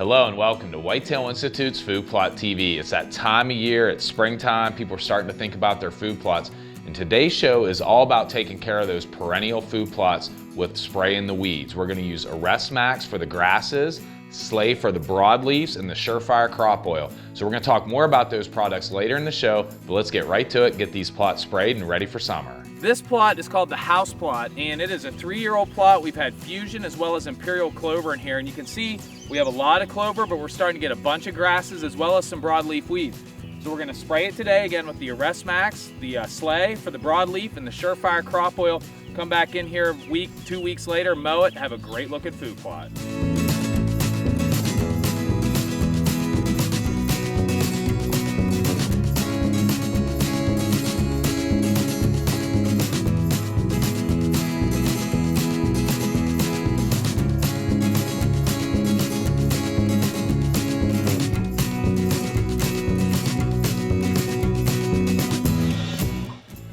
Hello and welcome to Whitetail Institute's Food Plot TV. It's that time of year, it's springtime, people are starting to think about their food plots. And today's show is all about taking care of those perennial food plots with spraying the weeds. We're going to use Arrest Max for the grasses, Slay for the broadleafs, and the Surefire Crop Oil. So we're going to talk more about those products later in the show, but let's get right to it, get these plots sprayed and ready for summer. This plot is called the house plot, and it is a 3-year-old plot. We've had fusion as well as imperial clover in here, and you can see we have a lot of clover, but we're starting to get a bunch of grasses as well as some broadleaf weeds. So we're going to spray it today again with the Arrest Max, the Slay for the broadleaf, and the Surefire Crop Oil. Come back in here a week, 2 weeks later, mow it, have a great looking food plot.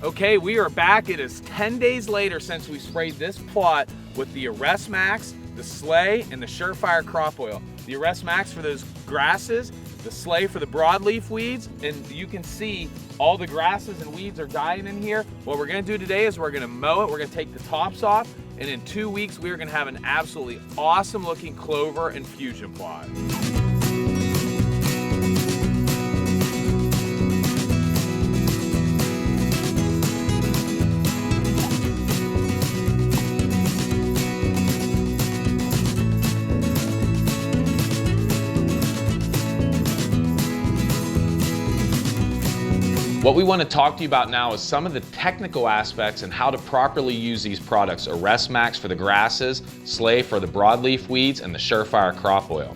Okay, we are back. It is 10 days later since we sprayed this plot with the Arrest Max, the Slay, and the Surefire Crop Oil. The Arrest Max for those grasses, the Slay for the broadleaf weeds, and you can see all the grasses and weeds are dying in here. What we're gonna do today is we're gonna mow it, we're gonna take the tops off, and in 2 weeks we're gonna have an absolutely awesome looking clover and fusion plot. What we want to talk to you about now is some of the technical aspects and how to properly use these products. Arrest Max for the grasses, Slay for the broadleaf weeds, and the Surefire Crop Oil.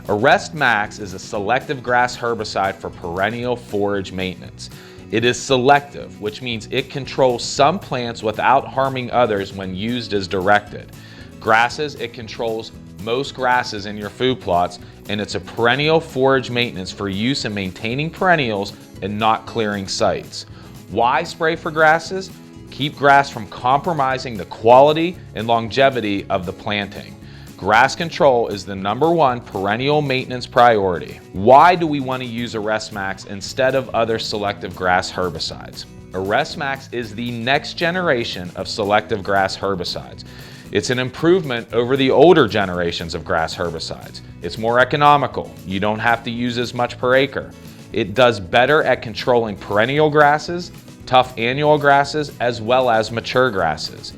Arrest Max is a selective grass herbicide for perennial forage maintenance. It is selective, which means it controls some plants without harming others when used as directed. Grasses, it controls most grasses in your food plots, and it's a perennial forage maintenance for use in maintaining perennials and not clearing sites. Why spray for grasses? Keep grass from compromising the quality and longevity of the planting. Grass control is the #1 perennial maintenance priority. Why do we want to use Arrest Max instead of other selective grass herbicides? Arrest Max is the next generation of selective grass herbicides. It's an improvement over the older generations of grass herbicides. It's more economical. You don't have to use as much per acre. It does better at controlling perennial grasses, tough annual grasses, as well as mature grasses.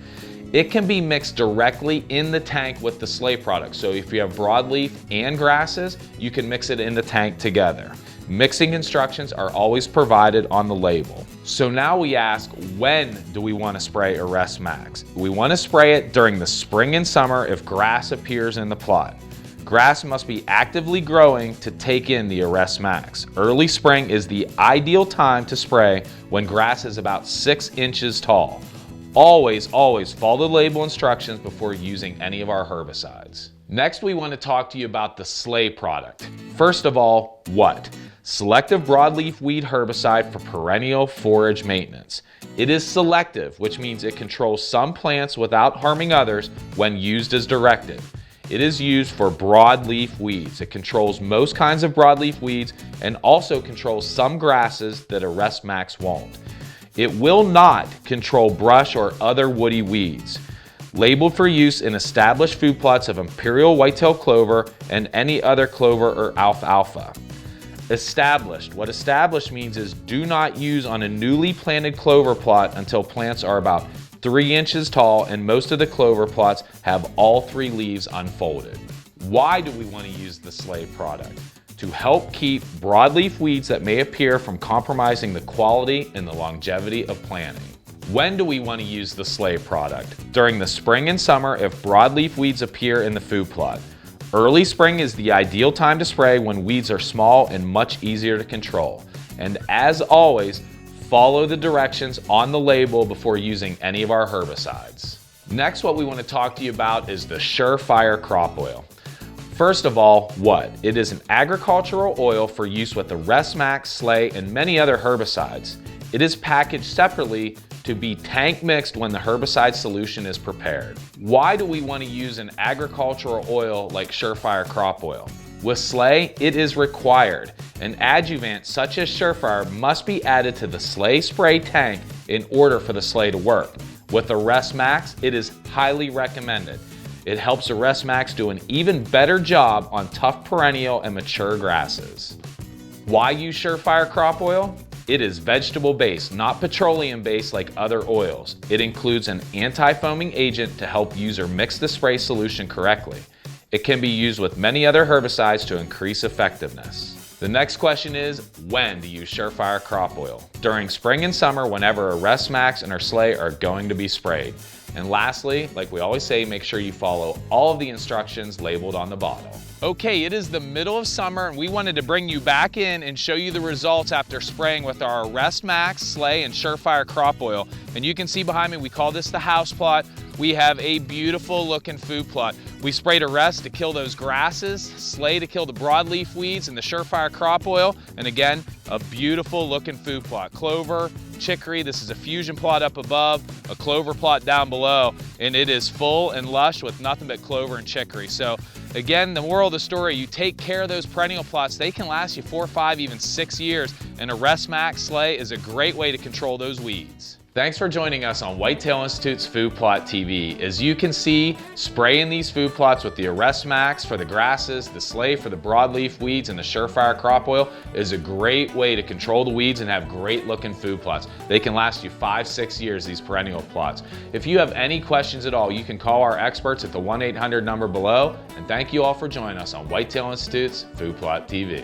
It can be mixed directly in the tank with the Slay product. So if you have broadleaf and grasses, you can mix it in the tank together. Mixing instructions are always provided on the label. So now we ask, when do we want to spray Arrest Max? We want to spray it during the spring and summer if grass appears in the plot. Grass must be actively growing to take in the Arrest Max. Early spring is the ideal time to spray when grass is about 6 inches tall. Always follow the label instructions before using any of our herbicides. Next, we want to talk to you about the Slay product. First of all, what? Selective broadleaf weed herbicide for perennial forage maintenance. It is selective, which means it controls some plants without harming others when used as directed. It is used for broadleaf weeds. It controls most kinds of broadleaf weeds and also controls some grasses that Arrest Max won't. It will not control brush or other woody weeds. Labeled for use in established food plots of imperial whitetail clover and any other clover or alfalfa. Established. What established means is do not use on a newly planted clover plot until plants are about 3 inches tall and most of the clover plots have all 3 leaves unfolded. Why do we want to use the Slay product? To help keep broadleaf weeds that may appear from compromising the quality and the longevity of planting. When do we want to use the Slay product? During the spring and summer if broadleaf weeds appear in the food plot. Early spring is the ideal time to spray when weeds are small and much easier to control. And as always, follow the directions on the label before using any of our herbicides. Next, what we want to talk to you about is the Surefire Crop Oil. First of all, what? It is an agricultural oil for use with the Arrest Max, Slay, and many other herbicides. It is packaged separately to be tank mixed when the herbicide solution is prepared. Why do we want to use an agricultural oil like Surefire Crop Oil? With Slay, it is required. An adjuvant such as Surefire must be added to the Slay spray tank in order for the Slay to work. With Arrest Max, it is highly recommended. It helps Arrest Max do an even better job on tough perennial and mature grasses. Why use Surefire Crop Oil? It is vegetable-based, not petroleum-based like other oils. It includes an anti-foaming agent to help user mix the spray solution correctly. It can be used with many other herbicides to increase effectiveness. The next question is, when to use Surefire Crop Oil? During spring and summer, whenever Arrest Max and our Slay are going to be sprayed. And lastly, like we always say, make sure you follow all of the instructions labeled on the bottle. Okay, it is the middle of summer and we wanted to bring you back in and show you the results after spraying with our Arrest Max, Slay, and Surefire Crop Oil. And you can see behind me, we call this the house plot. We have a beautiful looking food plot. We sprayed Arrest to kill those grasses, Slay to kill the broadleaf weeds, and the Surefire Crop Oil. And again, a beautiful looking food plot. Clover, chicory, this is a fusion plot up above, a clover plot down below, and it is full and lush with nothing but clover and chicory. So again, the moral of the story, you take care of those perennial plots, they can last you 4, 5, even 6 years, and Arrest Max Slay is a great way to control those weeds. Thanks for joining us on Whitetail Institute's Food Plot TV. As you can see, spraying these food plots with the Arrest Max for the grasses, the Slay for the broadleaf weeds, and the Surefire Crop Oil is a great way to control the weeds and have great looking food plots. They can last you 5, 6 years, these perennial plots. If you have any questions at all, you can call our experts at the 1-800 number below. And thank you all for joining us on Whitetail Institute's Food Plot TV.